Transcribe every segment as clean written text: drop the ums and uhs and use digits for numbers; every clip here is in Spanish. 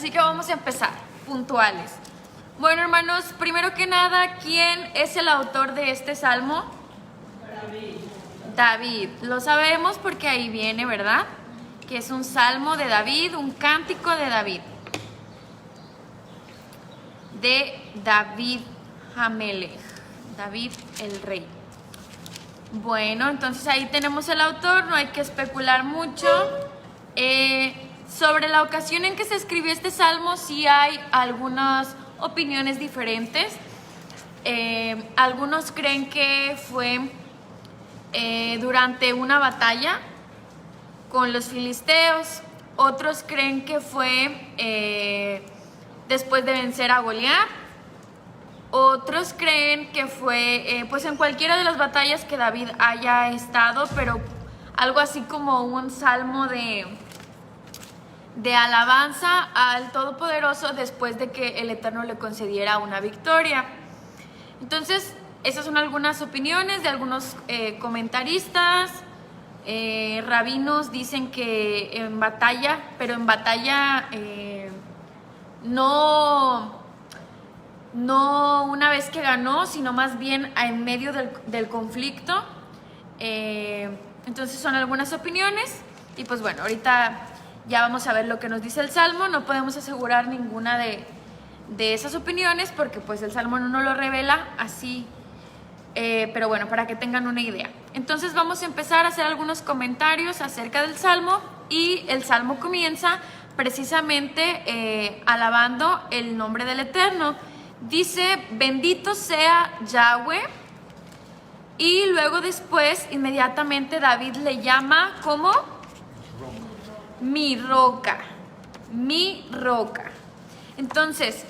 Así que vamos a empezar, puntuales. Bueno, hermanos, primero que nada, ¿quién es el autor de este salmo? David. Lo sabemos porque ahí viene, ¿verdad? Que es un salmo de David, un cántico de David. De David Hamelech, David el rey. Bueno, entonces ahí tenemos el autor, no hay que especular mucho. Sobre la ocasión en que se escribió este salmo, sí hay algunas opiniones diferentes. Algunos creen que fue durante una batalla con los filisteos, otros creen que fue después de vencer a Goliat, otros creen que fue pues en cualquiera de las batallas que David haya estado, pero algo así como un salmo de alabanza al Todopoderoso después de que el Eterno le concediera una victoria. Entonces, esas son algunas opiniones de algunos comentaristas. Rabinos dicen que en batalla, pero en batalla no una vez que ganó, sino más bien en medio del conflicto. Entonces son algunas opiniones y pues bueno, ahorita ya vamos a ver lo que nos dice el Salmo. No podemos asegurar ninguna de esas opiniones porque pues el Salmo no nos lo revela así, pero bueno, para que tengan una idea. Entonces vamos a empezar a hacer algunos comentarios acerca del Salmo, y el Salmo comienza precisamente alabando el nombre del Eterno. Dice, bendito sea Yahweh, y luego después inmediatamente David le llama como mi roca, mi roca. Entonces,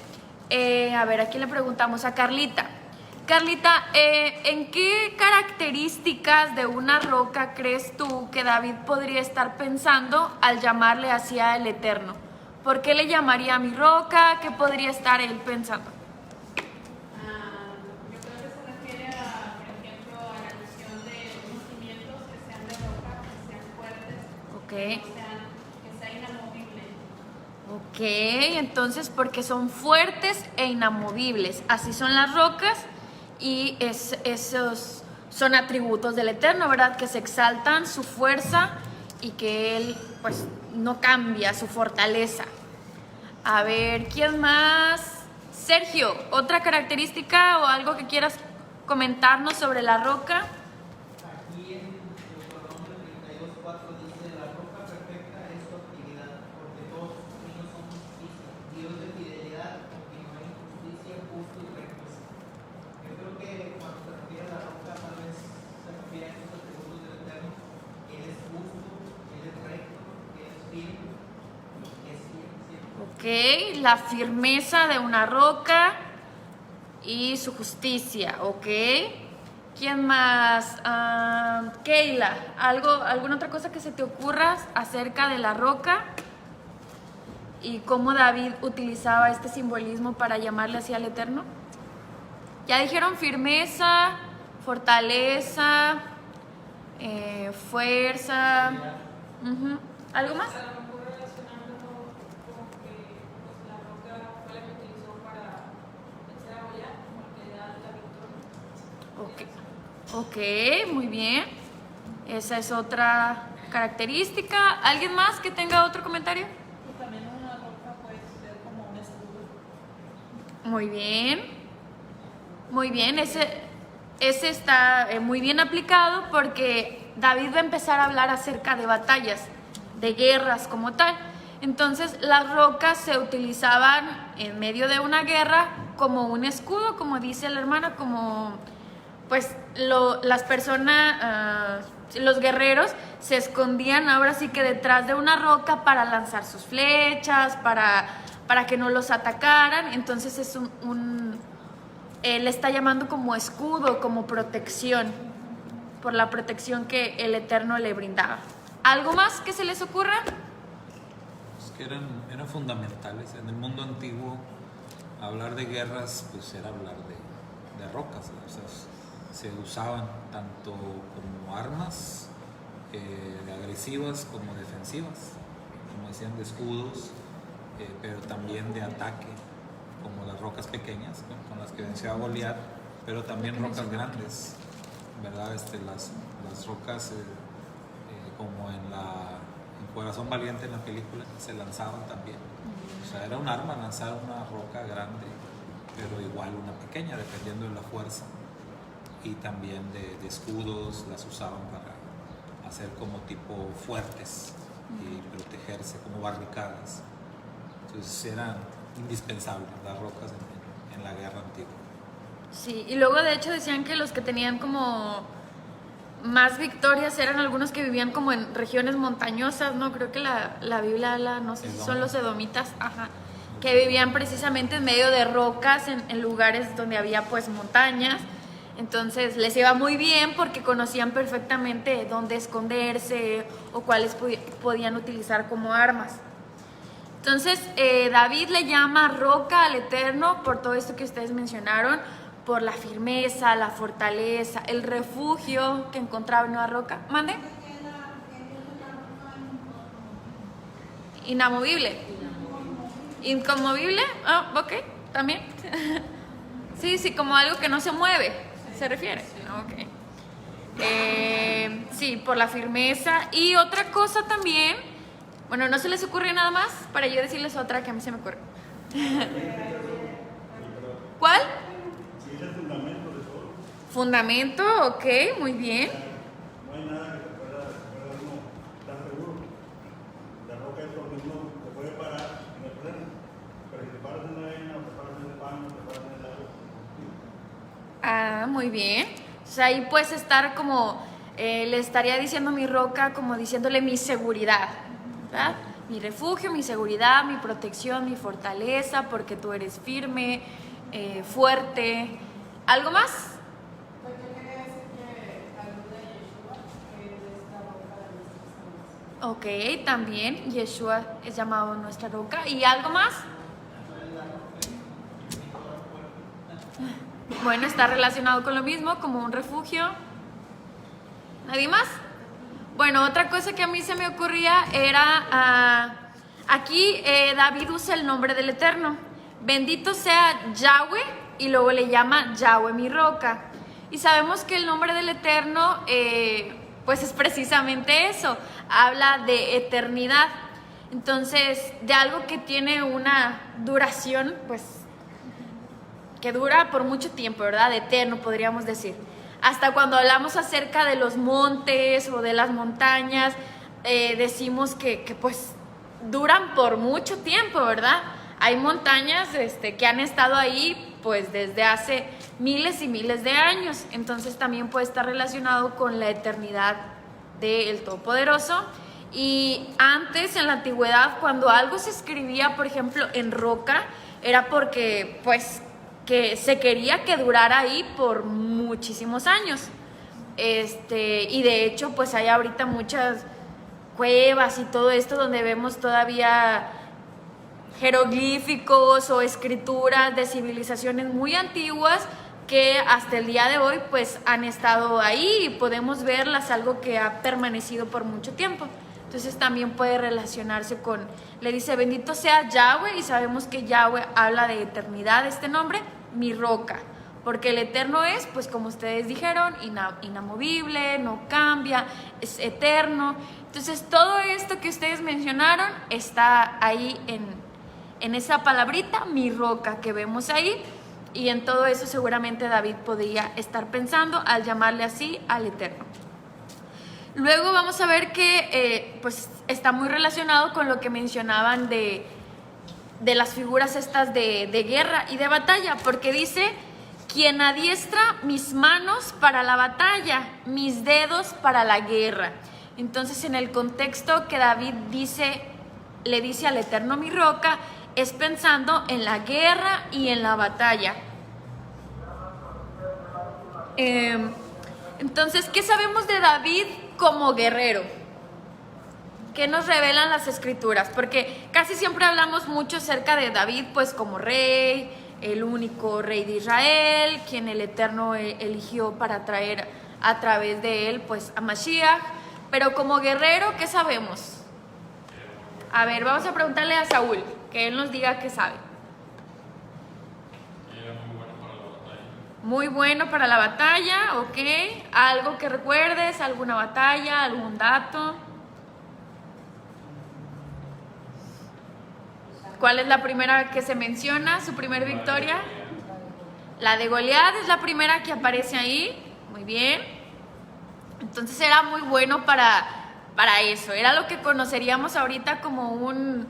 a ver, aquí le preguntamos a Carlita. Carlita, ¿en qué características de una roca crees tú que David podría estar pensando al llamarle así al Eterno? ¿Por qué le llamaría mi roca? ¿Qué podría estar él pensando? Yo creo que se refiere a, por ejemplo, a la visión de unos cimientos que sean de roca, que sean fuertes, Ok. que sea inamovible. Ok, entonces porque son fuertes e inamovibles. Así son las rocas, y esos son atributos del Eterno, ¿verdad? Que se exaltan su fuerza y que Él pues no cambia su fortaleza. A ver, ¿quién más? Sergio, ¿otra característica o algo que quieras comentarnos sobre la roca? Aquí en Deuteronomio 32:4 dice: la roca perfecta es tu actividad, porque todos tus caminos son justicia. Dios de fidelidad, con quien no hay injusticia, justo y recto. Yo creo que cuando se refiere a la roca, tal vez se refiere a estos atributos del Eterno: que Él es justo, que Él es recto, que Él es firme, que es fiel siempre. Ok, la firmeza de una roca y su justicia, ok. ¿Quién más? Keila, ¿alguna otra cosa que se te ocurra acerca de la roca y cómo David utilizaba este simbolismo para llamarle así al Eterno? Ya dijeron firmeza, fortaleza, fuerza. ¿Algo más? A lo mejor relacionándolo con que pues, la roca fue la que utilizó para vencer a Goliat, como el que da la victoria. Ok, muy bien. Esa es otra característica. ¿Alguien más que tenga otro comentario? Y también una roca puede ser como un escudo. Muy bien. Muy bien, ese está muy bien aplicado porque David va a empezar a hablar acerca de batallas, de guerras como tal. Entonces las rocas se utilizaban en medio de una guerra como un escudo, como dice la hermana, como pues las personas, los guerreros se escondían ahora sí que detrás de una roca para lanzar sus flechas, para que no los atacaran. Entonces es él está llamando como escudo, como protección, por la protección que el Eterno le brindaba. ¿Algo más que se les ocurra? Es que eran fundamentales. En el mundo antiguo, hablar de guerras, pues era hablar de rocas, ¿no? O sea, se usaban tanto como armas agresivas como defensivas, como decían, de escudos, pero también de ataque, como las rocas pequeñas con las que venció a Goliat, pero también rocas grandes, ¿verdad? Las rocas, como en Corazón Valiente, en la película, se lanzaban también. O sea, era un arma lanzar una roca grande, pero igual una pequeña, dependiendo de la fuerza. Y también de escudos las usaban para hacer como tipo fuertes y protegerse, como barricadas. Entonces eran indispensables las rocas en la guerra antigua. Sí, y luego de hecho decían que los que tenían como más victorias eran algunos que vivían como en regiones montañosas, ¿no? Creo que la Biblia habla, no sé si son los edomitas, ajá, que vivían precisamente en medio de rocas, en lugares donde había pues montañas. Entonces les iba muy bien porque conocían perfectamente dónde esconderse o cuáles podían utilizar como armas. Entonces David le llama roca al Eterno por todo esto que ustedes mencionaron, por la firmeza, la fortaleza, el refugio que encontraba en una roca. ¿Mande? Inamovible. Inconmovible. Ah, ok, también. Sí, como algo que no se mueve, se refiere. Ok. Sí, por la firmeza. Y otra cosa también, bueno, ¿no se les ocurre nada más? Para yo decirles otra que a mí se me ocurre. ¿Cuál? Fundamento, ok, muy bien. No hay nada que te pueda uno estar seguro. La roca es porque uno te puede parar en el freno, pero si te paras en la arena, o te paras en el pan, o te paras en el agua. Ah, muy bien. O sea, ahí puedes estar como, le estaría diciendo a mi roca, como diciéndole mi seguridad, ¿verdad? Mi refugio, mi seguridad, mi protección, mi fortaleza, porque tú eres firme, fuerte. ¿Algo más? Ok, también Yeshua es llamado nuestra roca. ¿Y algo más? Bueno, está relacionado con lo mismo, como un refugio. ¿Nadie más? Bueno, otra cosa que a mí se me ocurría era, aquí David usa el nombre del Eterno. Bendito sea Yahweh, y luego le llama Yahweh mi roca. Y sabemos que el nombre del Eterno, pues es precisamente eso, habla de eternidad. Entonces, de algo que tiene una duración, pues, que dura por mucho tiempo, ¿verdad? Eterno, podríamos decir. Hasta cuando hablamos acerca de los montes o de las montañas, decimos que pues duran por mucho tiempo, ¿verdad? Hay montañas que han estado ahí pues desde hace miles y miles de años. Entonces también puede estar relacionado con la eternidad del Todopoderoso. Y antes, en la antigüedad, cuando algo se escribía, por ejemplo, en roca, era porque pues que se quería que durara ahí por muchísimos años. Y de hecho pues hay ahorita muchas cuevas y todo esto donde vemos todavía jeroglíficos o escrituras de civilizaciones muy antiguas que hasta el día de hoy pues han estado ahí y podemos verlas, algo que ha permanecido por mucho tiempo. Entonces también puede relacionarse con, le dice bendito sea Yahweh, y sabemos que Yahweh habla de eternidad, este nombre, mi roca, porque el eterno es, pues como ustedes dijeron, inamovible, no cambia, es eterno. Entonces todo esto que ustedes mencionaron está ahí en esa palabrita, mi roca, que vemos ahí, y en todo eso seguramente David podría estar pensando al llamarle así al eterno. Luego vamos a ver que pues está muy relacionado con lo que mencionaban de las figuras estas de guerra y de batalla, porque dice, quien adiestra mis manos para la batalla, mis dedos para la guerra. Entonces en el contexto que David le dice al Eterno mi roca, es pensando en la guerra y en la batalla. Entonces, ¿qué sabemos de David como guerrero? ¿Qué nos revelan las escrituras? Porque casi siempre hablamos mucho acerca de David, pues como rey, el único rey de Israel, quien el Eterno eligió para traer a través de él, pues a Mashiach. Pero como guerrero, ¿qué sabemos? A ver, vamos a preguntarle a Saúl. Que él nos diga qué sabe. Muy bueno para la batalla, ok. ¿Algo que recuerdes? ¿Alguna batalla? ¿Algún dato? ¿Cuál es la primera que se menciona? ¿Su primer victoria? La de Goliat es la primera que aparece ahí. Muy bien. Entonces era muy bueno para eso. Era lo que conoceríamos ahorita como un,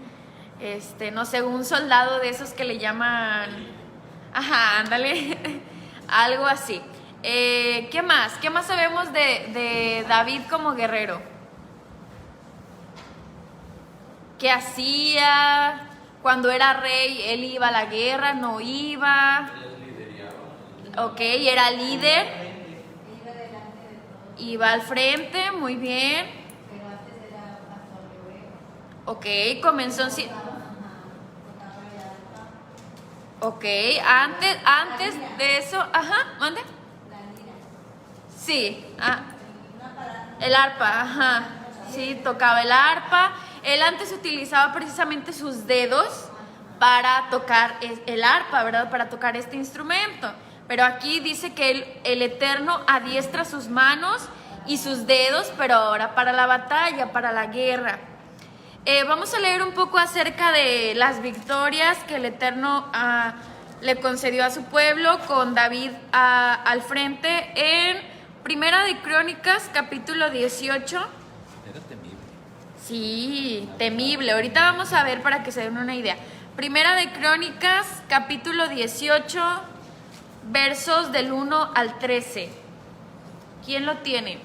no sé, un soldado de esos que le llaman... Ajá, ándale. Algo así. ¿Qué más? ¿Qué más sabemos de David como guerrero? ¿Qué hacía? Cuando era rey, él iba a la guerra, no iba. Ok, era líder. Iba al frente, muy bien. Ok, comenzó... Ok, antes de eso, ajá, ¿mande? Sí, el arpa, ajá, sí, tocaba el arpa. Él antes utilizaba precisamente sus dedos para tocar el arpa, ¿verdad? Para tocar este instrumento. Pero aquí dice que el Eterno adiestra sus manos y sus dedos, pero ahora para la batalla, para la guerra. Vamos a leer un poco acerca de las victorias que el Eterno le concedió a su pueblo con David al frente en Primera de Crónicas, capítulo 18. Era temible. Sí, temible. Ahorita vamos a ver para que se den una idea. Primera de Crónicas, capítulo 18, versos del 1 al 13. ¿Quién lo tiene?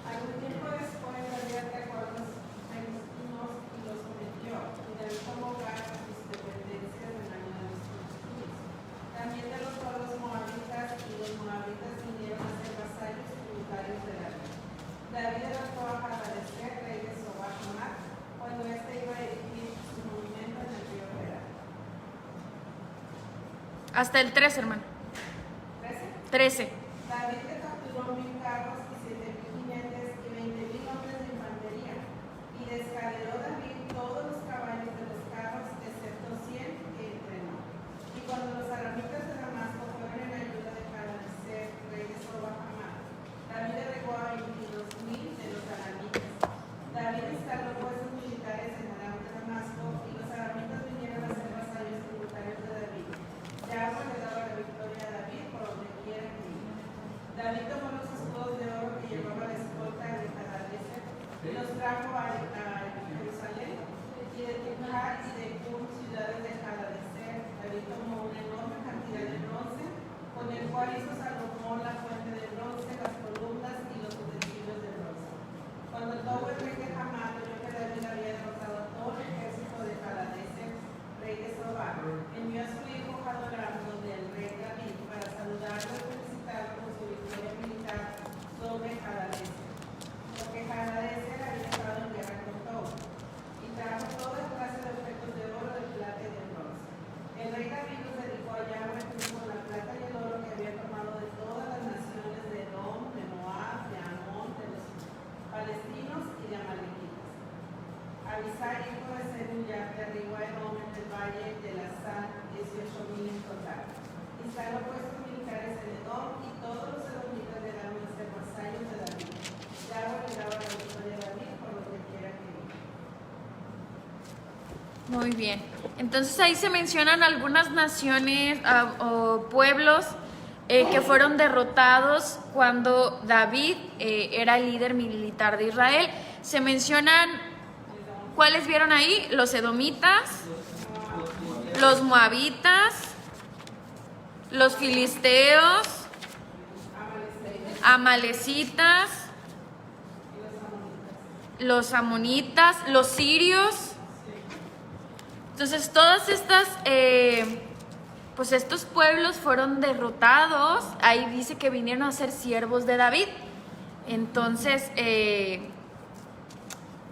Algún tiempo después, David atacó a los filisteos y los sometió, y David tomó lugar a sus dependencias en la de los filisteos. También de los pueblos moabitas, y los moabitas vinieron a ser vasallos tributarios de David. David derrotó a Hadadezer, rey de Sobá-Hamat, cuando éste iba a erigir su monumento en el río Jordán. Hasta el 13, hermano. 13. David le capturó 1000 carros y 7000 jinetes y 20,000 hombres de infantería, y descarriló David todos los caballos de los carros, excepto 100 que entrenó. Y cuando los aramitas de Damasco fueron en ayuda de Hadadezer, rey de Sobá-Hamat, David derribó a 22,000 de los aramitas. David instaló puestos militares en Aram de Damasco, y los aramitas vinieron a ser vasallos tributarios de David. Yahweh le daba la victoria a David por donde quiera que iba. David tomó los escudos de oro que llevaba la escolta de Hadadezer y los trajo a Jerusalén, y de Tibhar y de Cun, ciudades de Hadadezer. David tomó una enorme cantidad de bronce, con el cual hizo Salomón la fuente de bronce, las columnas y los utensilios de bronce. Cuando todo el rey de Hamat oyó que David había derrotado a todo el ejército de Hadadezer, rey de Sobá, envió a su hijo Hadoram donde el rey David para saludarlo y felicitarlo por su victoria militar sobre Hadadezer, porque Hadadezer había estado en guerra con todo, y trajo toda clase de objetos de oro, de plata y de bronce. El rey David los dedicó a Yahweh junto con la plata y el oro que había tomado de todas las naciones de Edom, de Moab, de Amón, de los palestinos y de amalequitas. Abisai, hijo de Zeruya, derribó a Edom en el valle de la Sal, 18,000 en total. Instaló puestos militares en Edom, y todos los edomitas llegaron a ser vasallos de David. Yahweh le daba la victoria a David por donde quiera que iba. Muy bien. Entonces ahí se mencionan algunas naciones o pueblos que fueron derrotados cuando David era el líder militar de Israel. Se mencionan, ¿cuáles vieron ahí? Los edomitas, los moabitas, los filisteos, amalecitas, los amonitas, los sirios. Entonces todas estas, pues estos pueblos fueron derrotados. Ahí dice que vinieron a ser siervos de David. Entonces,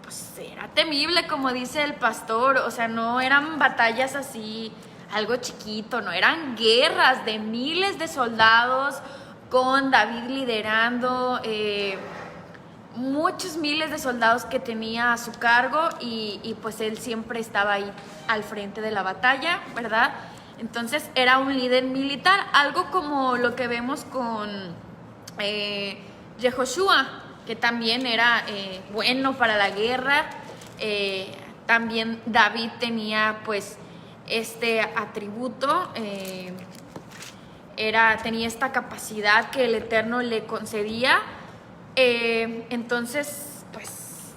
pues era temible, como dice el pastor. O sea, no eran batallas así, algo chiquito, no, eran guerras de miles de soldados con David liderando. muchos miles de soldados que tenía a su cargo y pues él siempre estaba ahí al frente de la batalla, ¿verdad? Entonces era un líder militar, algo como lo que vemos con Yehoshua, que también era bueno para la guerra. También David tenía pues este atributo, tenía esta capacidad que el Eterno le concedía. Entonces pues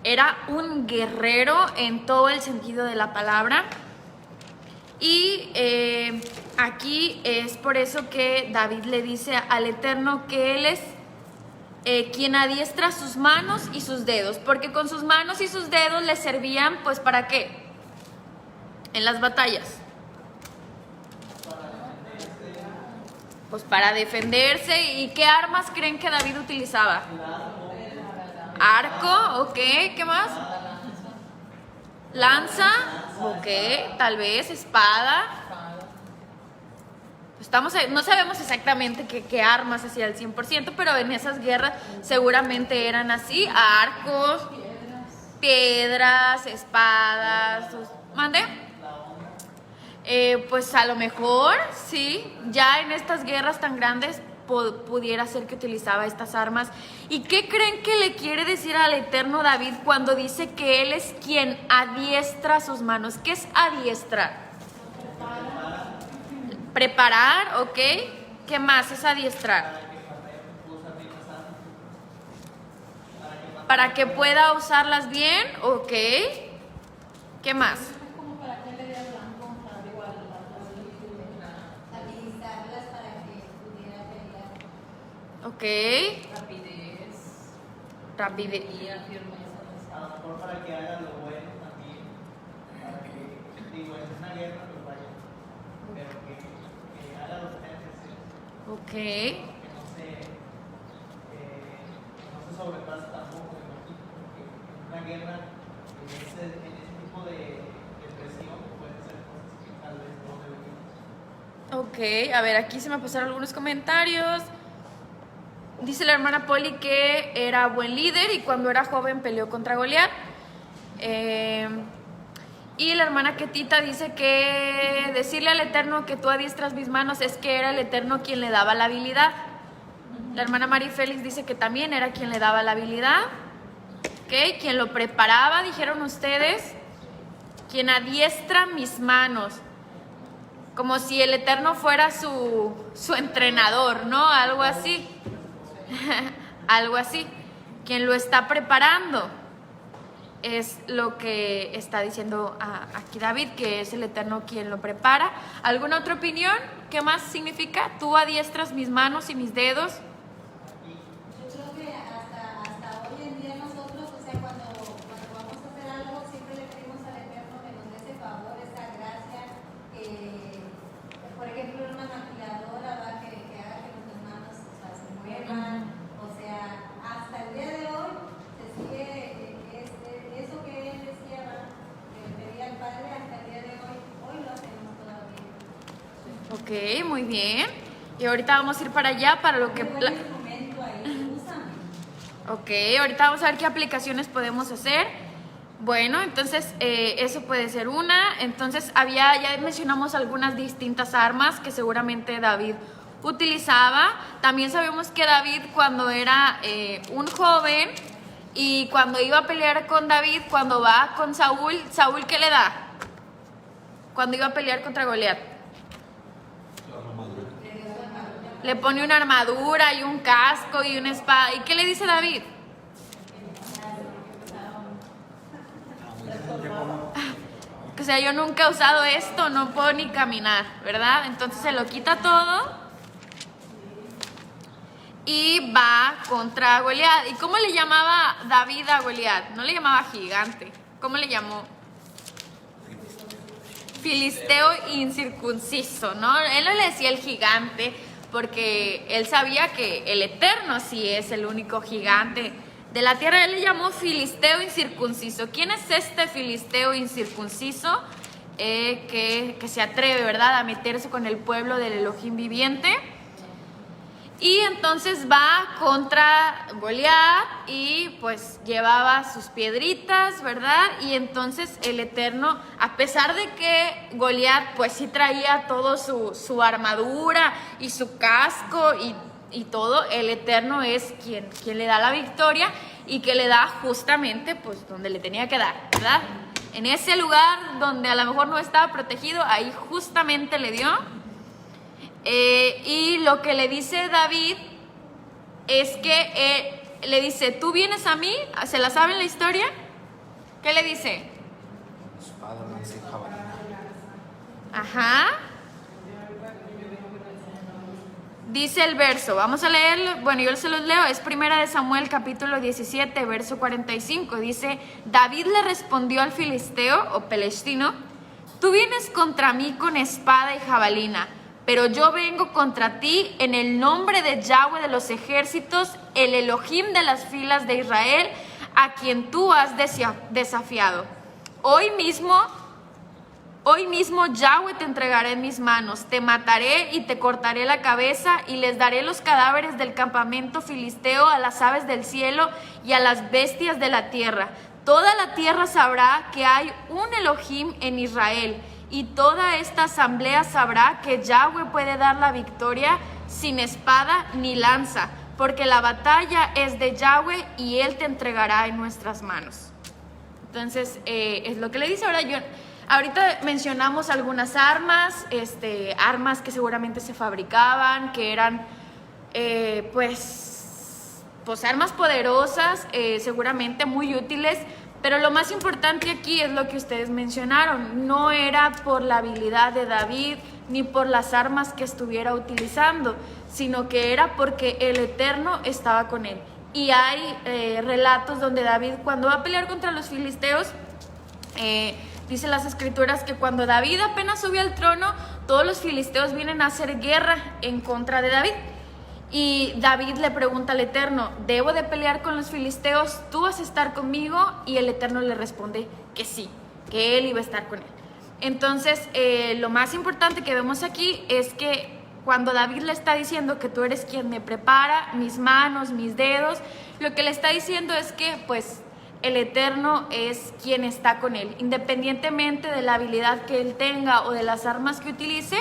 era un guerrero en todo el sentido de la palabra. Y aquí es por eso que David le dice al Eterno que él es quien adiestra sus manos y sus dedos, porque con sus manos y sus dedos le servían, pues, ¿para qué? En las batallas. Pues para defenderse. ¿Y qué armas creen que David utilizaba? Arco, ok, ¿qué más? Lanza, ok, tal vez, espada. No sabemos exactamente qué armas hacía al 100%, pero en esas guerras seguramente eran así: arcos, piedras, espadas. ¿Mande? Pues a lo mejor, sí, ya en estas guerras tan grandes pudiera ser que utilizaba estas armas. ¿Y qué creen que le quiere decir al Eterno David cuando dice que él es quien adiestra sus manos? ¿Qué es adiestrar? Preparar, ok. ¿Qué más es adiestrar? Para que pueda usarlas bien, ok. ¿Qué más? Ok. Rapidez. A lo mejor para que haga lo bueno también. Para que, digo, es una guerra, pues vaya. Pero que haga lo que tenga que hacer. Ok. Que no se sobrepase tampoco, me imagino. Porque en una guerra, en ese tipo de presión, pueden ser cosas que tal vez no deberían. Ok, a ver, aquí se me pasaron algunos comentarios. Dice la hermana Poli que era buen líder y cuando era joven peleó contra Goliat. Y la hermana Ketita dice que decirle al Eterno que tú adiestras mis manos es que era el Eterno quien le daba la habilidad. La hermana Mari Félix dice que también era quien le daba la habilidad. ¿Ok? Quien lo preparaba, dijeron ustedes. Quien adiestra mis manos. Como si el Eterno fuera su entrenador, ¿no? Algo así. Algo así. Quien lo está preparando es lo que está diciendo aquí David, que es el Eterno quien lo prepara. ¿Alguna otra opinión? ¿Qué más significa? Tú adiestras mis manos y mis dedos. Yo creo que hasta hoy en día nosotros, o sea, cuando vamos a hacer algo, siempre le pedimos al Eterno que nos dé ese favor, esa gracia, por ejemplo, una maquiladora, ¿va? Que haga que nuestras manos, o sea, se muevan. O sea, hasta el día de hoy se sigue eso que él decía, ¿va? Que le pedía al Padre, hasta el día de hoy lo hacemos todavía. Ok, muy bien. Y ahorita vamos a ir para allá, para lo que... Buen instrumento ahí, úsame. Ok, ahorita vamos a ver qué aplicaciones podemos hacer. Bueno, entonces eso puede ser una. Entonces ya mencionamos algunas distintas armas que seguramente David utilizaba. También sabemos que David, cuando era un joven y cuando iba a pelear con David, cuando va con Saúl, ¿qué le da? Cuando iba a pelear contra Goliat. Le pone una armadura y un casco y una espada. ¿Y qué le dice David? O sea, yo nunca he usado esto, no puedo ni caminar, ¿verdad? Entonces se lo quita todo y va contra Goliat. ¿Y cómo le llamaba David a Goliat? No le llamaba gigante. ¿Cómo le llamó? Filisteo incircunciso, ¿no? Él no le decía el gigante porque él sabía que el Eterno sí es el único gigante de la tierra. Él le llamó filisteo incircunciso. ¿Quién es este filisteo incircunciso que se atreve, ¿verdad?, a meterse con el pueblo del Elohim viviente? Y entonces va contra Goliat y pues llevaba sus piedritas, ¿verdad? Y entonces el Eterno, a pesar de que Goliat pues sí traía todo su armadura y su casco y todo, el Eterno es quien le da la victoria y que le da justamente pues donde le tenía que dar, ¿verdad? En ese lugar donde a lo mejor no estaba protegido, ahí justamente le dio. Y lo que le dice David es que le dice, tú vienes a mí, ¿se la saben la historia? ¿Qué le dice? Espada, lanza y jabalina. Ajá. Dice el verso, vamos a leerlo, bueno, yo se los leo, es 1 Samuel capítulo 17, verso 45, dice, David le respondió al filisteo o pelestino, tú vienes contra mí con espada y jabalina, pero yo vengo contra ti en el nombre de Yahweh de los ejércitos, el Elohim de las filas de Israel, a quien tú has desafiado. Hoy mismo Yahweh te entregaré en mis manos, te mataré y te cortaré la cabeza y les daré los cadáveres del campamento filisteo a las aves del cielo y a las bestias de la tierra. Toda la tierra sabrá que hay un Elohim en Israel y toda esta asamblea sabrá que Yahweh puede dar la victoria sin espada ni lanza, porque la batalla es de Yahweh y Él te entregará en nuestras manos. Entonces, es lo que le dice. Ahorita mencionamos algunas armas, armas que seguramente se fabricaban, que eran pues armas poderosas, seguramente muy útiles, pero lo más importante aquí es lo que ustedes mencionaron, no era por la habilidad de David ni por las armas que estuviera utilizando, sino que era porque el Eterno estaba con él. Y hay relatos donde David, cuando va a pelear contra los filisteos, dice las escrituras que cuando David apenas subió al trono, todos los filisteos vienen a hacer guerra en contra de David. Y David le pregunta al Eterno, ¿debo de pelear con los filisteos? ¿Tú vas a estar conmigo? Y el Eterno le responde que sí, que él iba a estar con él. Entonces, lo más importante que vemos aquí es que cuando David le está diciendo que tú eres quien me prepara, mis manos, mis dedos, lo que le está diciendo es que pues el Eterno es quien está con él. Independientemente de la habilidad que él tenga o de las armas que utilice,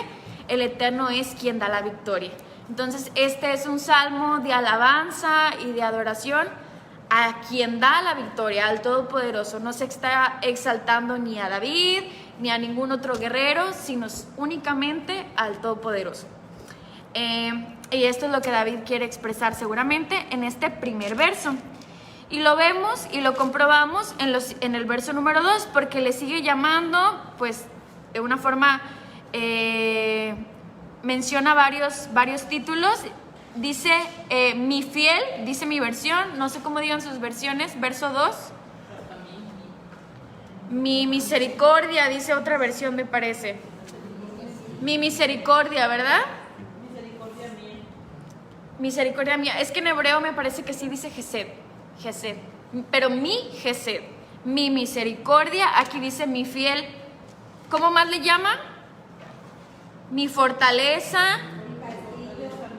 el Eterno es quien da la victoria. Entonces, este es un salmo de alabanza y de adoración a quien da la victoria, al Todopoderoso. No se está exaltando ni a David ni a ningún otro guerrero, sino únicamente al Todopoderoso. Y esto es lo que David quiere expresar seguramente en este primer verso. Y lo vemos y lo comprobamos en el verso número 2, porque le sigue llamando, pues, de una forma, menciona varios títulos. Dice, mi fiel, dice mi versión, no sé cómo digan sus versiones, verso 2. Mi misericordia, dice otra versión, me parece. Mi misericordia, ¿verdad? Misericordia mía. Es que en hebreo me parece que sí dice Gesed, pero mi Gesed, mi misericordia, aquí dice mi fiel. ¿Cómo más le llama? Mi fortaleza,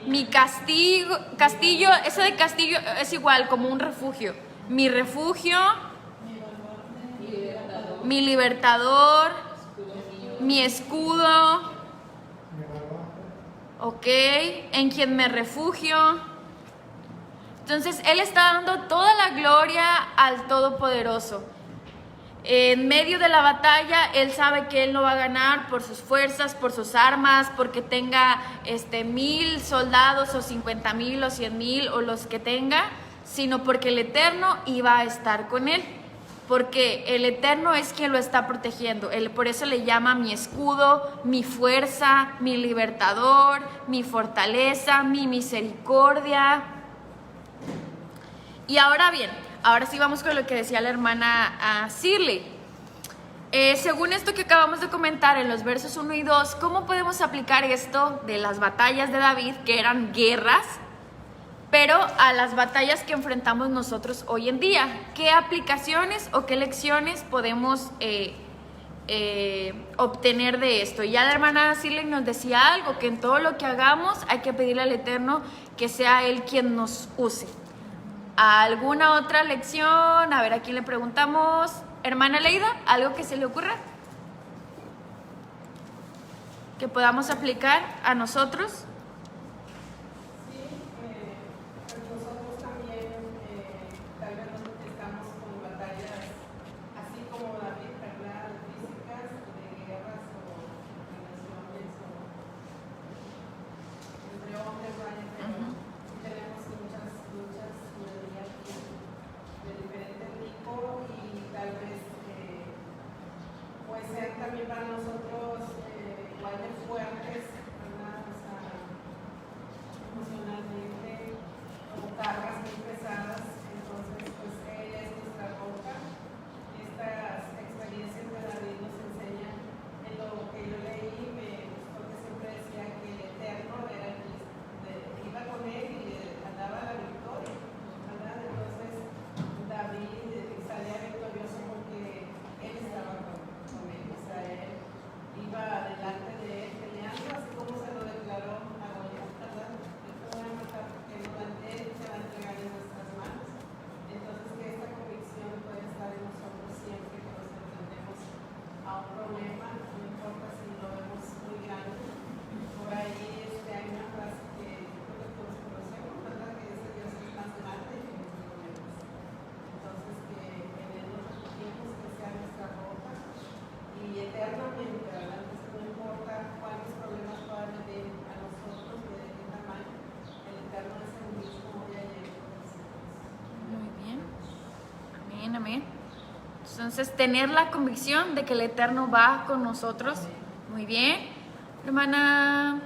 mi castillo, eso de castillo es igual como un refugio. Mi refugio, mi libertador, mi escudo, ok, en quien me refugio. Entonces, Él está dando toda la gloria al Todopoderoso. En medio de la batalla, Él sabe que Él no va a ganar por sus fuerzas, por sus armas, porque tenga 1,000 soldados o 50,000 o 100,000 o los que tenga, sino porque el Eterno iba a estar con Él. Porque el Eterno es quien lo está protegiendo. Él por eso le llama mi escudo, mi fuerza, mi libertador, mi fortaleza, mi misericordia. Y ahora bien, ahora sí vamos con lo que decía la hermana Shirley. Según esto que acabamos de comentar en los versos 1 y 2, ¿cómo podemos aplicar esto de las batallas de David, que eran guerras, pero a las batallas que enfrentamos nosotros hoy en día? ¿Qué aplicaciones o qué lecciones podemos obtener de esto. Y ya la hermana Silek nos decía algo, que en todo lo que hagamos hay que pedirle al Eterno que sea Él quien nos use. ¿Alguna otra lección? A ver, aquí le preguntamos. Hermana Leida, ¿algo que se le ocurra? Que podamos aplicar a nosotros. Sí, pues nosotros también tal vez nos estamos con batallas, así como David, ¿verdad? Físicas, de guerras o relaciones o entre hombres, vaya, pero tenemos muchas luchas en el día a día de diferente tipo y tal vez puede ser también para nosotros igual de fuertes, ¿verdad? O sea, emocionalmente, como cargas muy pesadas. Entonces, pues Él es nuestra roca. Estas experiencias de David nos enseñan, en lo que yo leí, me gustó que siempre decía que el Eterno era el que iba con Él y andaba la victoria, ¿verdad? Entonces, David salía victorioso porque Él estaba con Él, o sea, Él iba delante de Él peleando, así como se lo declaró a Goliat, ¿verdad? Él te voy a matar porque no Él se va a entregar en nuestras manos. Entonces, que esta convicción puede estar en nosotros siempre que nos enfrentemos a un problema, no importa si lo vemos muy grande. Por ahí hay una frase que yo creo que todos conocemos, ¿verdad? Que dice Dios es más grande que los problemas. Entonces, que en Él nos refugiemos, que sea nuestra roca y eternamente, ¿verdad? Entonces, no importa cuántos problemas puedan venir a nosotros ni de qué tamaño, el Eterno es el mismo hoy, ayer y por siempre. Muy bien. Amén, amén. Entonces, tener la convicción de que el Eterno va con nosotros. Muy bien. Hermana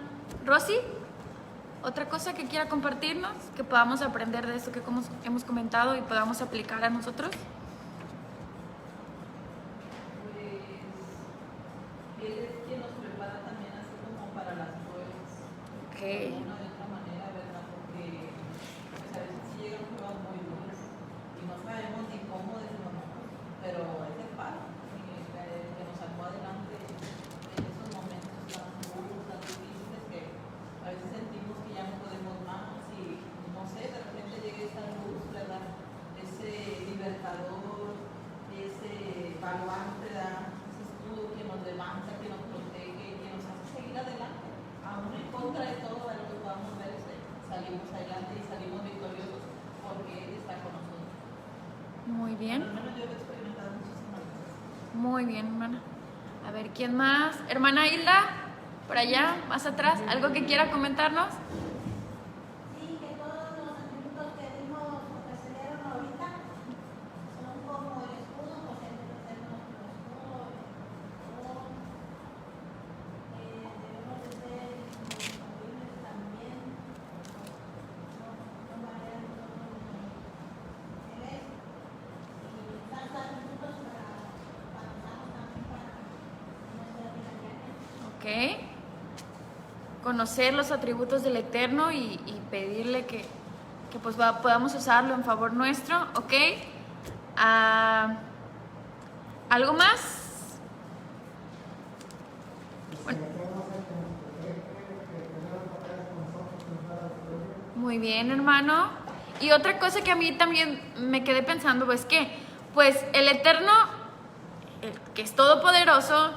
Rosy, ¿otra cosa que quiera compartirnos? Que podamos aprender de esto que hemos comentado y podamos aplicar a nosotros. Él es quien nos prepara también así como para las pruebas. Ok. De una de otra manera, ¿verdad? Porque pues, a veces sí llegan pruebas muy duras y no sabemos ni cómo desmontarnos, pero es el paro que nos sacó adelante en esos momentos tan duros, tan difíciles que a veces sentimos que ya no podemos más y no sé, de repente llega esa luz, ¿verdad? Ese libertador, ese baluarte, ¿verdad? Que nos levanta, que nos protege, que nos hace seguir adelante, aún en contra de todo de lo que podamos ver, salimos adelante y salimos victoriosos porque Él está con nosotros. Muy bien. Al menos yo lo he experimentado muchísimas veces. Muy bien, hermana. A ver, ¿quién más? Hermana Hilda, por allá, más atrás, ¿algo que quiera comentarnos? Sí, que todos los atributos que dimos o que se dieron ahorita son como el escudo, pues el Eterno es nuestro escudo, debemos de ser disponibles también, no variar nosotros Él es, y tantos atributos para usarlos también para nuestra vida diaria. Ok. Conocer los atributos del Eterno y pedirle que pues podamos usarlo en favor nuestro, ¿ok? ¿Algo más? Bueno. Muy bien, hermano. Y otra cosa que a mí también me quedé pensando es que, pues, el Eterno, el que es todopoderoso,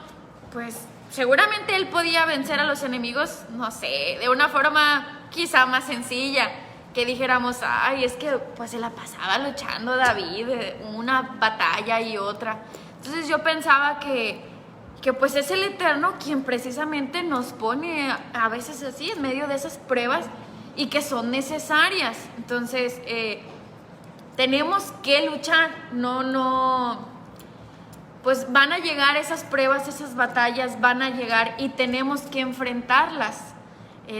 pues, seguramente Él podía vencer a los enemigos, no sé, de una forma quizá más sencilla, que dijéramos, ay, es que pues se la pasaba luchando David, una batalla y otra. Entonces yo pensaba que pues es el Eterno quien precisamente nos pone a veces así en medio de esas pruebas y que son necesarias. Entonces tenemos que luchar, pues van a llegar esas pruebas, esas batallas van a llegar y tenemos que enfrentarlas,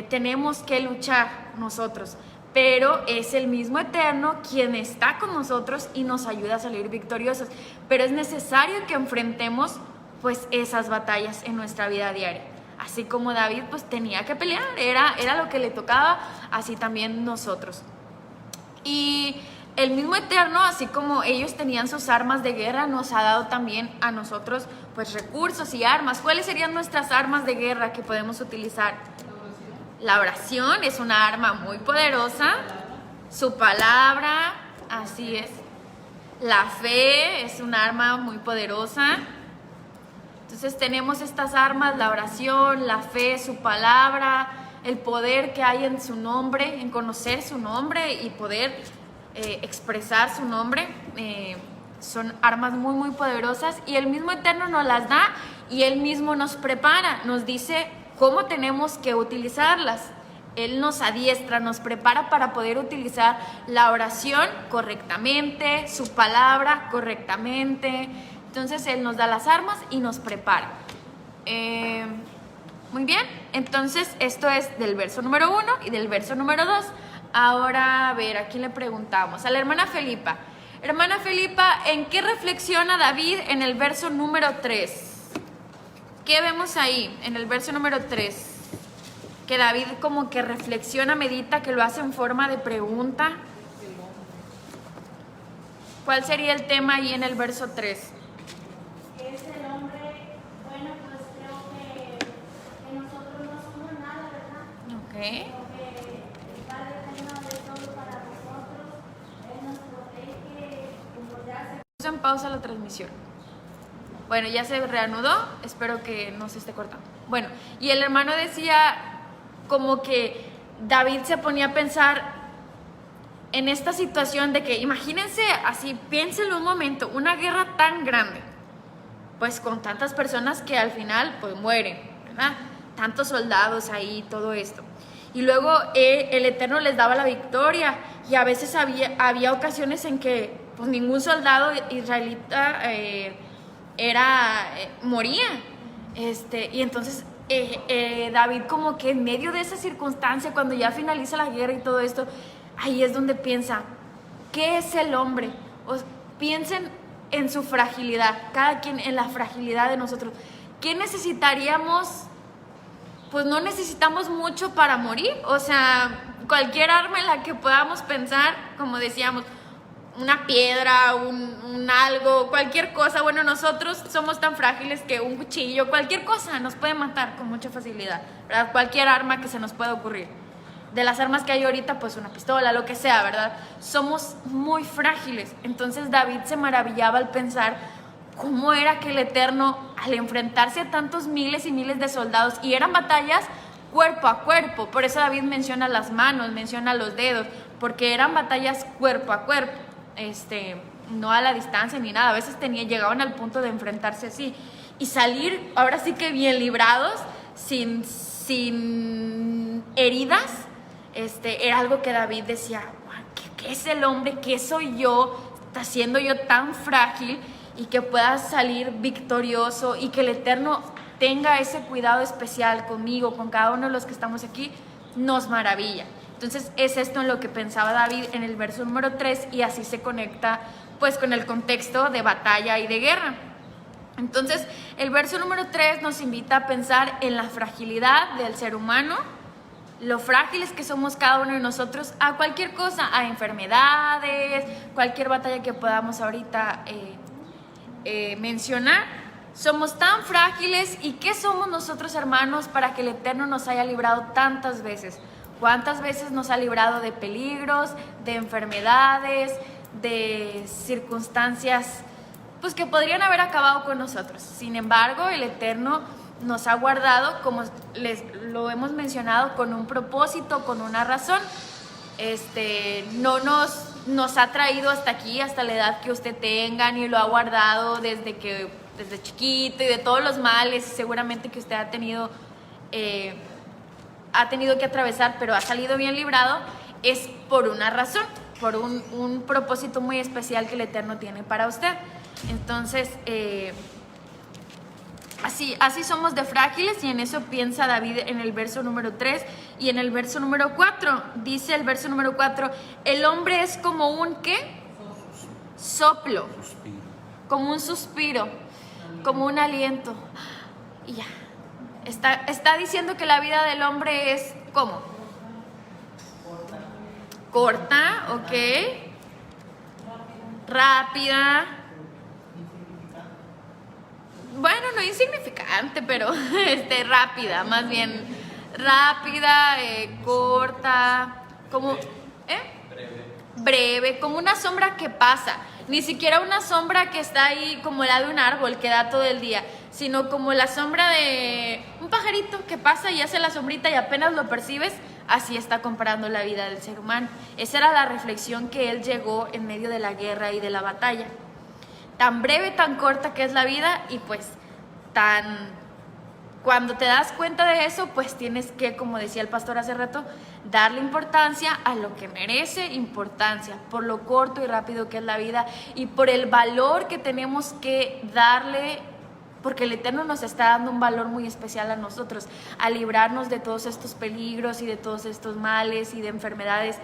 tenemos que luchar nosotros, pero es el mismo Eterno quien está con nosotros y nos ayuda a salir victoriosos, pero es necesario que enfrentemos pues esas batallas en nuestra vida diaria, así como David pues tenía que pelear, era lo que le tocaba, así también nosotros. Y el mismo Eterno, así como ellos tenían sus armas de guerra, nos ha dado también a nosotros pues recursos y armas. ¿Cuáles serían nuestras armas de guerra que podemos utilizar? La oración es una arma muy poderosa, su palabra, así es. La fe es una arma muy poderosa. Entonces tenemos estas armas, la oración, la fe, su palabra, el poder que hay en su nombre, en conocer su nombre y poder expresar su nombre. Son armas muy muy poderosas y el mismo Eterno nos las da y Él mismo nos prepara, nos dice cómo tenemos que utilizarlas. Él nos adiestra, nos prepara para poder utilizar la oración correctamente, su palabra correctamente. Entonces Él nos da las armas y nos prepara. Muy bien, entonces esto es del verso número 1 y del verso número 2. Ahora, a ver, ¿a quién le preguntamos? A la hermana Felipa. Hermana Felipa, ¿en qué reflexiona David en el verso número 3? ¿Qué vemos ahí en el verso número 3? Que David como que reflexiona, medita, que lo hace en forma de pregunta. ¿Cuál sería el tema ahí en el verso 3? Es el hombre, bueno, pues creo que nosotros no somos nada, ¿verdad? Ok. Porque el Padre tenga de todo para nosotros, Él nos protege, como ya se... Puso en pausa la transmisión. Bueno, ya se reanudó, espero que no se esté cortando. Bueno, y el hermano decía como que David se ponía a pensar en esta situación de que, imagínense así, piénsenlo un momento, una guerra tan grande, pues con tantas personas que al final pues mueren, ¿verdad? Tantos soldados ahí, todo esto. Y luego el Eterno les daba la victoria y a veces había ocasiones en que pues ningún soldado israelita moría. Y entonces David como que en medio de esa circunstancia, cuando ya finaliza la guerra y todo esto, ahí es donde piensa, ¿qué es el hombre? Piensen en su fragilidad, cada quien en la fragilidad de nosotros. ¿Qué necesitaríamos? Pues no necesitamos mucho para morir, o sea, cualquier arma en la que podamos pensar, como decíamos, una piedra, un algo, cualquier cosa. Bueno, nosotros somos tan frágiles que un cuchillo, cualquier cosa nos puede matar con mucha facilidad, ¿verdad? Cualquier arma que se nos pueda ocurrir. De las armas que hay ahorita, pues una pistola, lo que sea, ¿verdad? Somos muy frágiles. Entonces David se maravillaba al pensar cómo era que el Eterno, al enfrentarse a tantos miles y miles de soldados, y eran batallas cuerpo a cuerpo, por eso David menciona las manos, menciona los dedos, porque eran batallas cuerpo a cuerpo, no a la distancia ni nada. A veces llegaban al punto de enfrentarse así y salir ahora sí que bien librados, sin heridas. Era algo que David decía, ¿qué es el hombre? ¿Qué soy yo? ¿Está siendo yo tan frágil? Y que pueda salir victorioso y que el Eterno tenga ese cuidado especial conmigo, con cada uno de los que estamos aquí, nos maravilla. Entonces es esto en lo que pensaba David en el verso número 3 y así se conecta pues con el contexto de batalla y de guerra. Entonces el verso número 3 nos invita a pensar en la fragilidad del ser humano, lo frágiles que somos cada uno de nosotros a cualquier cosa, a enfermedades, cualquier batalla que podamos ahorita mencionar. Somos tan frágiles. ¿Y qué somos nosotros, hermanos, para que el Eterno nos haya librado tantas veces? ¿Cuántas veces nos ha librado de peligros, de enfermedades, de circunstancias pues que podrían haber acabado con nosotros? Sin embargo, el Eterno nos ha guardado, como lo hemos mencionado, con un propósito, con una razón. No nos ha traído hasta aquí, hasta la edad que usted tenga, ni lo ha guardado desde chiquito y de todos los males seguramente que usted ha tenido que atravesar, pero ha salido bien librado. Es por una razón, por un propósito muy especial que el Eterno tiene para usted. Entonces, así somos de frágiles, y en eso piensa David en el verso número 3 y en el verso número 4. Dice el verso número 4, el hombre es como un ¿qué? Soplo, como un suspiro, como un aliento. Y ya, está diciendo que la vida del hombre es ¿cómo? Corta, ok. rápida. Bueno, no insignificante, pero rápida, más bien rápida, corta, como breve, como una sombra que pasa. Ni siquiera una sombra que está ahí como la de un árbol que da todo el día, sino como la sombra de un pajarito que pasa y hace la sombrita y apenas lo percibes. Así está comparando la vida del ser humano. Esa era la reflexión que él llegó en medio de la guerra y de la batalla. Tan breve, tan corta que es la vida, y pues cuando te das cuenta de eso, pues tienes que, como decía el pastor hace rato, darle importancia a lo que merece importancia, por lo corto y rápido que es la vida y por el valor que tenemos que darle, porque el Eterno nos está dando un valor muy especial a nosotros, a librarnos de todos estos peligros y de todos estos males y de enfermedades.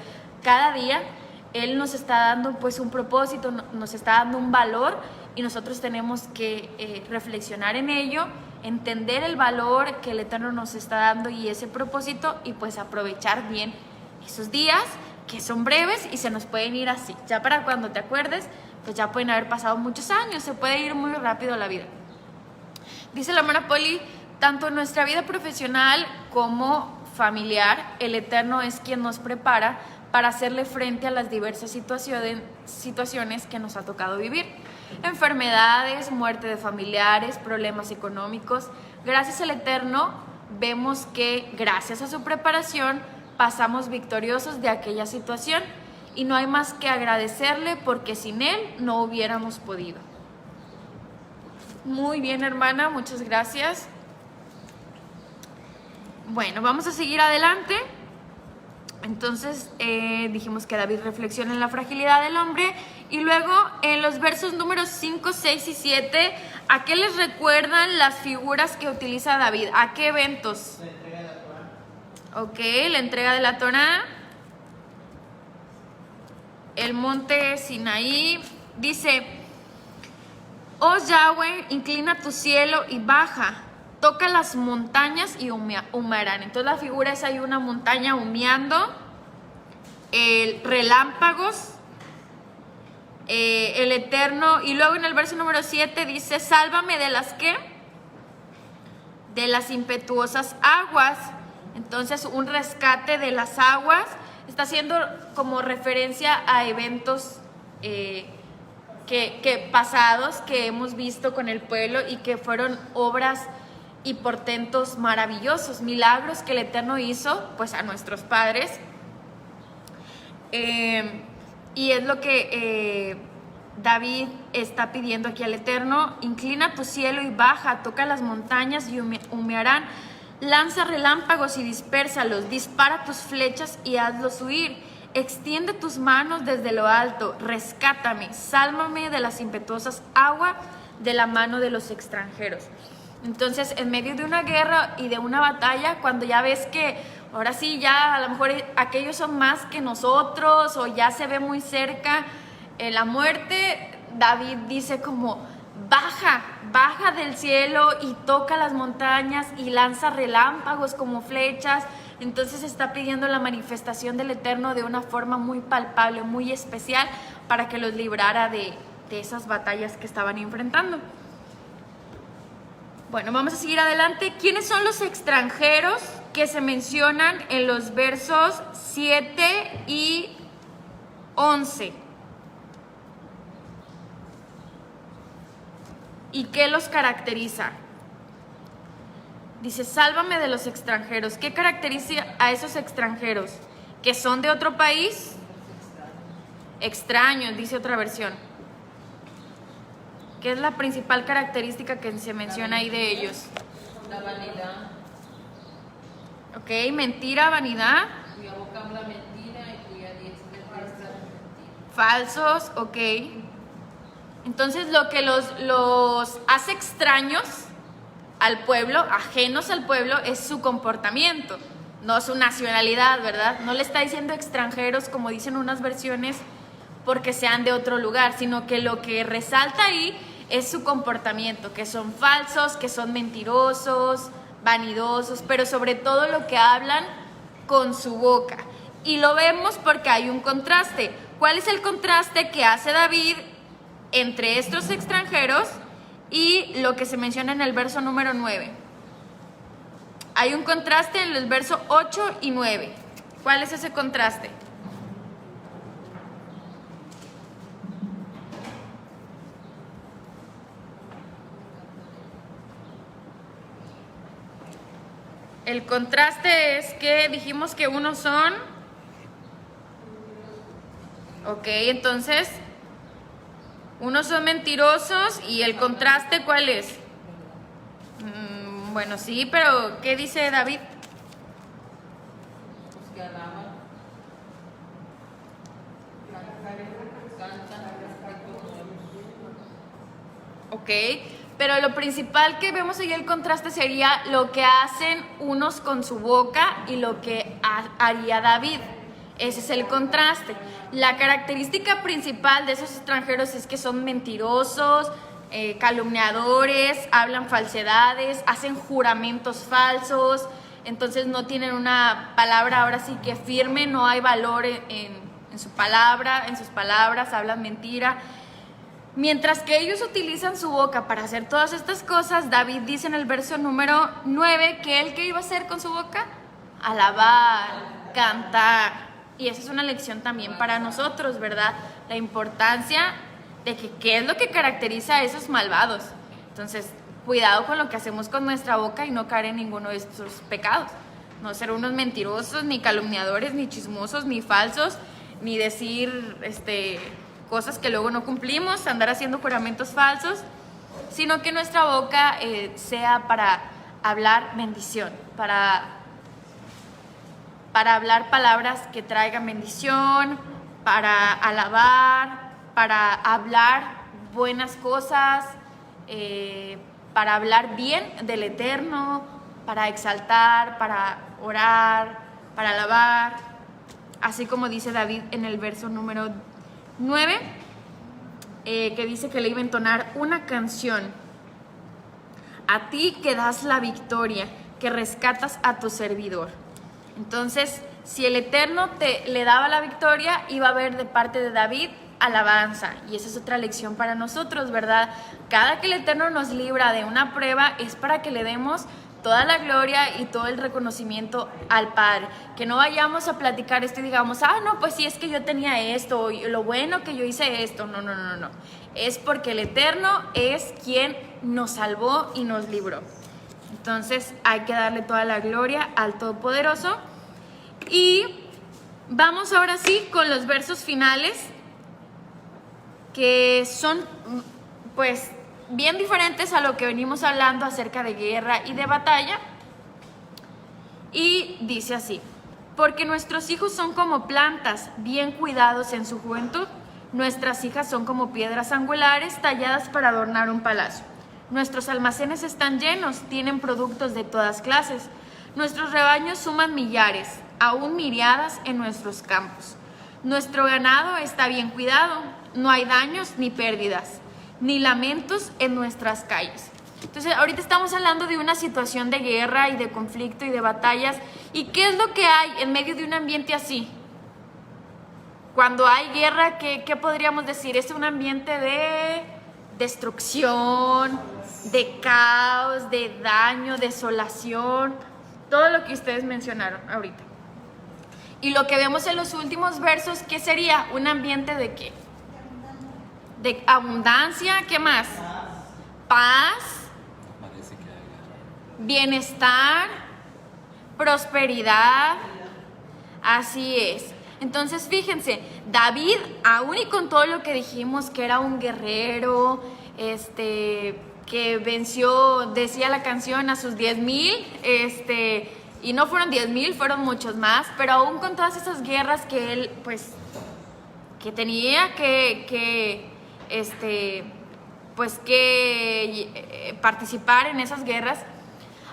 Cada día Él nos está dando pues un propósito, nos está dando un valor, y nosotros tenemos que reflexionar en ello, entender el valor que el Eterno nos está dando y ese propósito, y pues aprovechar bien esos días que son breves y se nos pueden ir así. Ya para cuando te acuerdes, pues ya pueden haber pasado muchos años, se puede ir muy rápido la vida. Dice la hermana Poli, tanto en nuestra vida profesional como familiar, el Eterno es quien nos prepara para hacerle frente a las diversas situaciones que nos ha tocado vivir. Enfermedades, muerte de familiares, problemas económicos. Gracias al Eterno vemos que gracias a su preparación pasamos victoriosos de aquella situación, y no hay más que agradecerle, porque sin Él no hubiéramos podido. Muy bien, hermana, muchas gracias. Bueno, vamos a seguir adelante. Entonces dijimos que David reflexiona en la fragilidad del hombre, y luego en los versos números 5, 6 y 7, ¿a qué les recuerdan las figuras que utiliza David? ¿A qué eventos? La entrega de la Torá. Ok, la entrega de la Torá, el monte Sinaí. Dice: oh Yahweh, inclina tu cielo y baja, toca las montañas y humearán. Entonces la figura es, hay una montaña humeando, relámpagos, el Eterno. Y luego en el verso número 7 dice: sálvame de las ¿qué? De las impetuosas aguas. Entonces un rescate de las aguas. Está haciendo como referencia a eventos que pasados, que hemos visto con el pueblo, y que fueron obras y portentos maravillosos, milagros que el Eterno hizo pues a nuestros padres. Y es lo que David está pidiendo aquí al Eterno: inclina tu cielo y baja, toca las montañas y humearán, lanza relámpagos y dispérsalos, dispara tus flechas y hazlos huir, extiende tus manos desde lo alto, rescátame, sálvame de las impetuosas aguas, de la mano de los extranjeros. Entonces, en medio de una guerra y de una batalla, cuando ya ves que ahora sí ya a lo mejor aquellos son más que nosotros, o ya se ve muy cerca la muerte, David dice como: baja del cielo y toca las montañas y lanza relámpagos como flechas. Entonces está pidiendo la manifestación del Eterno de una forma muy palpable, muy especial, para que los librara de esas batallas que estaban enfrentando. Bueno, vamos a seguir adelante. ¿Quiénes son los extranjeros que se mencionan en los versos 7 y 11? ¿Y qué los caracteriza? Dice: sálvame de los extranjeros. ¿Qué caracteriza a esos extranjeros? ¿Que son de otro país? Extraños, dice otra versión. ¿Qué es la principal característica que se menciona ahí de ellos? La vanidad. Ok, mentira, vanidad. Cuya boca habla mentira y cuya diestra muestra mentira. Falsos, ok. Entonces lo que los hace extraños al pueblo, ajenos al pueblo, es su comportamiento, no su nacionalidad, ¿verdad? No le está diciendo extranjeros, como dicen unas versiones, porque sean de otro lugar, sino que lo que resalta ahí es su comportamiento, que son falsos, que son mentirosos, vanidosos, pero sobre todo lo que hablan con su boca. Y lo vemos porque hay un contraste. ¿Cuál es el contraste que hace David entre estos extranjeros y lo que se menciona en el verso número 9. Hay un contraste en el verso 8 y 9. ¿Cuál es ese contraste? El contraste es que dijimos que unos son... Ok, entonces, unos son mentirosos y el contraste, ¿cuál es? Bueno, sí, pero ¿qué dice David? Los que alaban, cantan aspectos nuevos. Ok, pero lo principal que vemos ahí el contraste sería lo que hacen unos con su boca y lo que haría David. Ese es el contraste. La característica principal de esos extranjeros es que son mentirosos, calumniadores, hablan falsedades, hacen juramentos falsos, entonces no tienen una palabra ahora sí que firme, no hay valor en su palabra, en sus palabras, hablan mentira. Mientras que ellos utilizan su boca para hacer todas estas cosas, David dice en el verso número 9 que él, ¿qué iba a hacer con su boca? Alabar, cantar. Y esa es una lección también para nosotros, ¿verdad? La importancia de que qué es lo que caracteriza a esos malvados. Entonces, cuidado con lo que hacemos con nuestra boca y no caer en ninguno de estos pecados. No ser unos mentirosos, ni calumniadores, ni chismosos, ni falsos, ni decir cosas que luego no cumplimos, andar haciendo juramentos falsos, sino que nuestra boca sea para hablar bendición, para hablar palabras que traigan bendición, para alabar, para hablar buenas cosas, para hablar bien del Eterno, para exaltar, para orar, para alabar, así como dice David en el verso número 9, que dice que le iba a entonar una canción. A ti que das la victoria, que rescatas a tu servidor. Entonces, si el Eterno le daba la victoria, iba a haber de parte de David alabanza. Y esa es otra lección para nosotros, ¿verdad? Cada que el Eterno nos libra de una prueba es para que le demos toda la gloria y todo el reconocimiento al Padre. Que no vayamos a platicar esto y digamos, no, pues sí, es que yo tenía esto, y lo bueno que yo hice esto. No. Es porque el Eterno es quien nos salvó y nos libró. Entonces hay que darle toda la gloria al Todopoderoso. Y vamos ahora sí con los versos finales, que son pues bien diferentes a lo que venimos hablando acerca de guerra y de batalla. Y dice así: porque nuestros hijos son como plantas bien cuidados en su juventud, nuestras hijas son como piedras angulares talladas para adornar un palacio. Nuestros almacenes están llenos, tienen productos de todas clases. Nuestros rebaños suman millares, aún miriadas en nuestros campos. Nuestro ganado está bien cuidado, no hay daños ni pérdidas, ni lamentos en nuestras calles. Entonces, ahorita estamos hablando de una situación de guerra y de conflicto y de batallas. ¿Y qué es lo que hay en medio de un ambiente así? Cuando hay guerra, ¿qué podríamos decir? Es un ambiente de destrucción, de caos, de daño, desolación, todo lo que ustedes mencionaron ahorita. Y lo que vemos en los últimos versos, ¿qué sería? ¿Un ambiente de qué? De abundancia, ¿qué más? Paz, bienestar, prosperidad. Así es. Entonces, fíjense, David, aún y con todo lo que dijimos, que era un guerrero, que venció, decía la canción, a sus 10,000, y no fueron 10,000, fueron muchos más, pero aún con todas esas guerras que él, pues, que tenía que participar en esas guerras,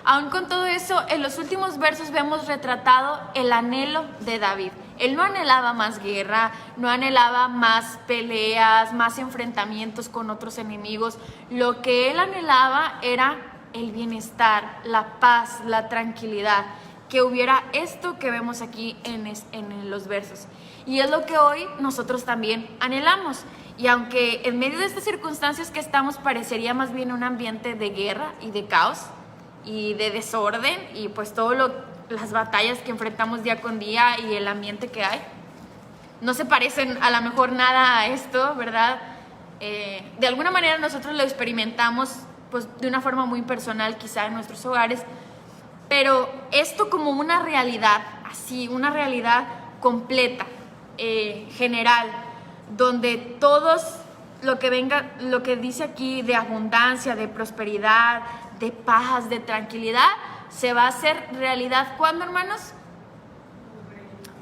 aún con todo eso, en los últimos versos vemos retratado el anhelo de David. Él no anhelaba más guerra, no anhelaba más peleas, más enfrentamientos con otros enemigos. Lo que él anhelaba era el bienestar, la paz, la tranquilidad, que hubiera esto que vemos aquí en los versos. Y es lo que hoy nosotros también anhelamos. Y aunque en medio de estas circunstancias que estamos parecería más bien un ambiente de guerra y de caos y de desorden y pues las batallas que enfrentamos día con día y el ambiente que hay, no se parecen a lo mejor nada a esto, ¿verdad? De alguna manera nosotros lo experimentamos pues de una forma muy personal quizá en nuestros hogares, pero esto como una realidad, así, una realidad completa, general, donde todos lo que dice aquí de abundancia, de prosperidad, de paz, de tranquilidad, se va a hacer realidad. ¿Cuándo, hermanos?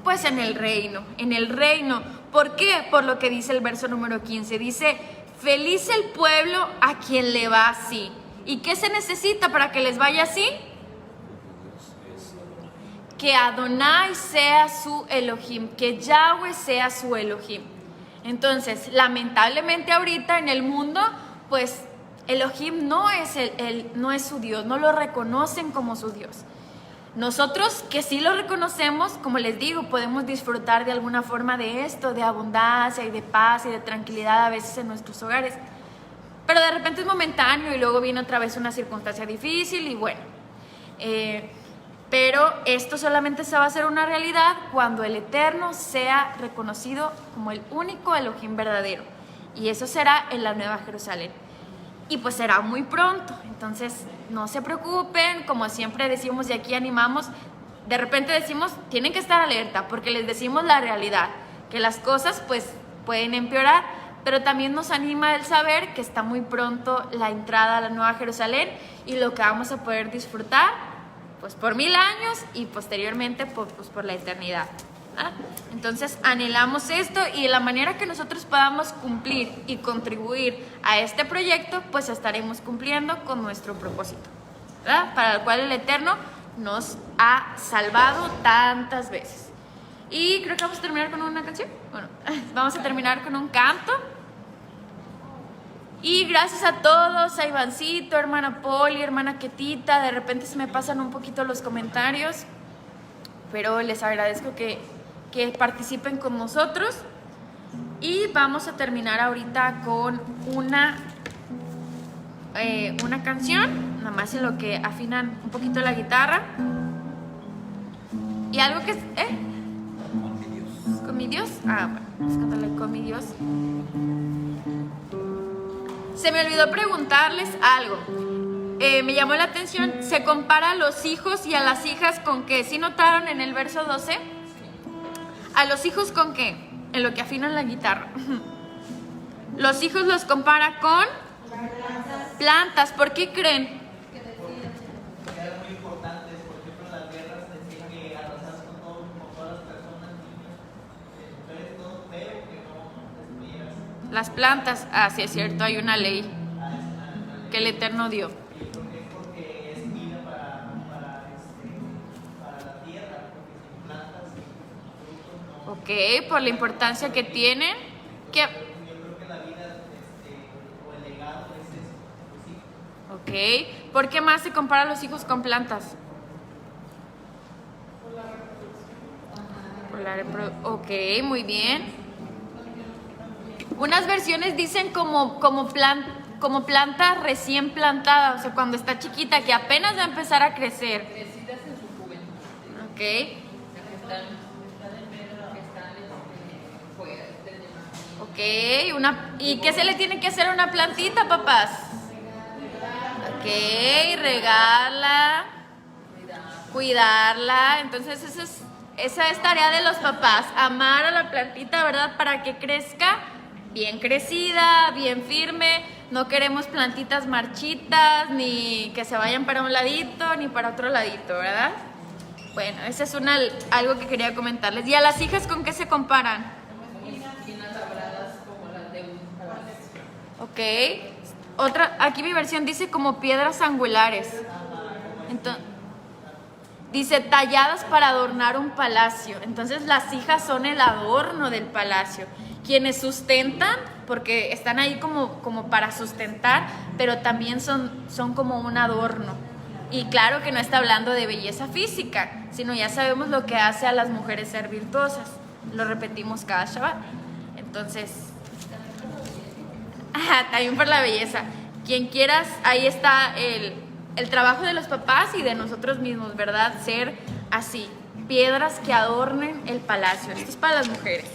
Pues en el reino, en el reino. ¿Por qué? Por lo que dice el verso número 15. Dice, feliz el pueblo a quien le va así. ¿Y qué se necesita para que les vaya así? Que Adonai sea su Elohim, que Yahweh sea su Elohim. Entonces, lamentablemente ahorita en el mundo, pues Elohim no es su Dios, no lo reconocen como su Dios. Nosotros que sí lo reconocemos, como les digo, podemos disfrutar de alguna forma de esto, de abundancia y de paz y de tranquilidad a veces en nuestros hogares. Pero de repente es momentáneo y luego viene otra vez una circunstancia difícil y bueno. Pero esto solamente se va a hacer una realidad cuando el Eterno sea reconocido como el único Elohim verdadero. Y eso será en la Nueva Jerusalén. Y pues será muy pronto. Entonces no se preocupen, como siempre decimos y aquí animamos. De repente decimos, tienen que estar alerta porque les decimos la realidad. Que las cosas pues pueden empeorar. Pero también nos anima el saber que está muy pronto la entrada a la Nueva Jerusalén. Y lo que vamos a poder disfrutar pues por 1000 años y posteriormente por la eternidad. ¿Ah? Entonces anhelamos esto y de la manera que nosotros podamos cumplir y contribuir a este proyecto, pues estaremos cumpliendo con nuestro propósito, ¿verdad? Para el cual el Eterno nos ha salvado tantas veces. Y creo que vamos a terminar con una canción. Bueno, vamos a terminar con un canto. Y gracias a todos, a Ivancito, hermana Poli, hermana Ketita. De repente se me pasan un poquito los comentarios, pero les agradezco que participen con nosotros. Y vamos a terminar ahorita con una canción, nada más en lo que afinan un poquito la guitarra. Y algo que... Con mi Dios. ¿Con mi Dios? Ah, bueno, vamos a cantarle con mi Dios. Se me olvidó preguntarles algo. Me llamó la atención. ¿Se compara a los hijos y a las hijas con qué? ¿Sí notaron en el verso 12? ¿A los hijos con qué? En lo que afinan la guitarra. Los hijos los compara con plantas. ¿Por qué creen? Porque eran muy importantes. Por ejemplo, en las guerras decía que arrasas con todas las personas, niños, mujeres, todo, pero que no destruyas. Las plantas. Ah, sí es cierto, hay una ley que el Eterno dio. Porque es vida para la tierra, porque sin plantas, sin frutos no. Ok, por la importancia que tienen. Que... Yo creo que la vida o el legado es eso, pues sí. Ok, ¿por qué más se compara a los hijos con plantas? Por la reproducción. Ok, muy bien. Unas versiones dicen como planta recién plantada, o sea, cuando está chiquita, que apenas va a empezar a crecer. Crecidas en su juventud. Ok, Que están en medio, que están fuera del ok. ¿Y qué se le tiene que hacer a una plantita, papás? Ok, regarla, cuidarla. Entonces esa es tarea de los papás, amar a la plantita, ¿verdad? Para que crezca bien crecida, bien firme. No queremos plantitas marchitas, ni que se vayan para un ladito, ni para otro ladito, ¿verdad? Bueno, ese es algo que quería comentarles. ¿Y a las hijas con qué se comparan? esquinas labradas como las de un Ok. Aquí mi versión dice como piedras angulares. Entonces, dice talladas para adornar un palacio. Entonces las hijas son el adorno del palacio. Quienes sustentan, porque están ahí como para sustentar, pero también son como un adorno. Y claro que no está hablando de belleza física, sino ya sabemos lo que hace a las mujeres ser virtuosas. Lo repetimos cada Shabbat. Entonces, también por la belleza. Quien quieras, ahí está el trabajo de los papás y de nosotros mismos, ¿verdad? Ser así, piedras que adornen el palacio. Esto es para las mujeres.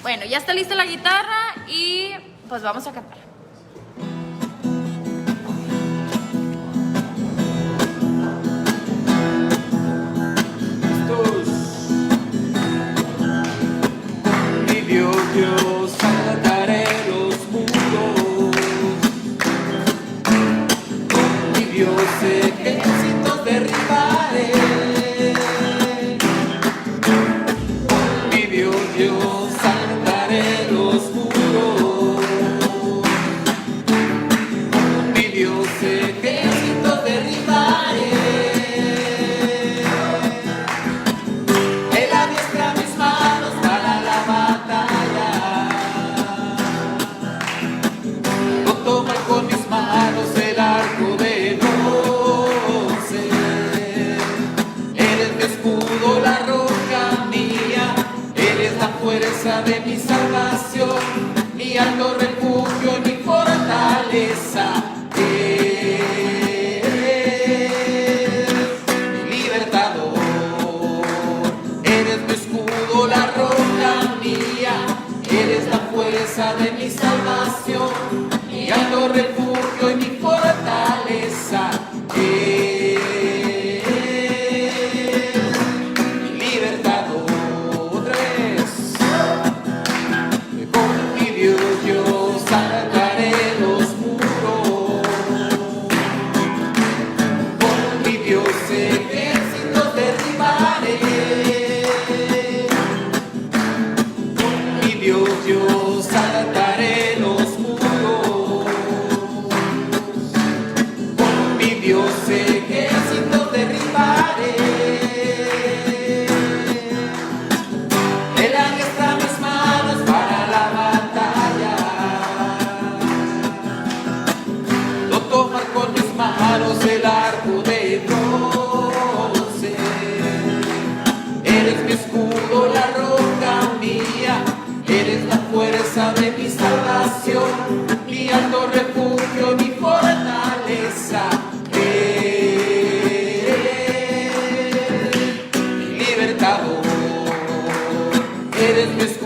Bueno, ya está lista la guitarra y pues vamos a cantar. Yo saltaré los muros, con mi Dios ejércitos derribaré, con mi Dios yo saltaré los muros, con mi Dios ejércitos derribaré. Él adiestra mis manos para la batalla. Toma con mis manos el arco de bronce. Eres mi escudo, la roca mía. Eres la fuerza de mi salvación, mi alto refugio y mi fortaleza. Mi libertador. Eres mi escudo, la roca mía. Eres la fuerza de mi salvación, mi alto refugio y mi fortaleza. Mi libertador. Otra vez. Con mi Dios yo saltaré los muros, con mi Dios ejércitos derribaré, con mi Dios yo saltaré los muros, con mi Dios ejércitos derribaré. Él adiestra mis manos para la batalla, no tomar con mis manos el arco de bronce. Eres mi escudo, la roca mía. Eres la fuerza de mi salvación, mi alto refugio, mi fortaleza. Mi libertador. Eres mi escudo,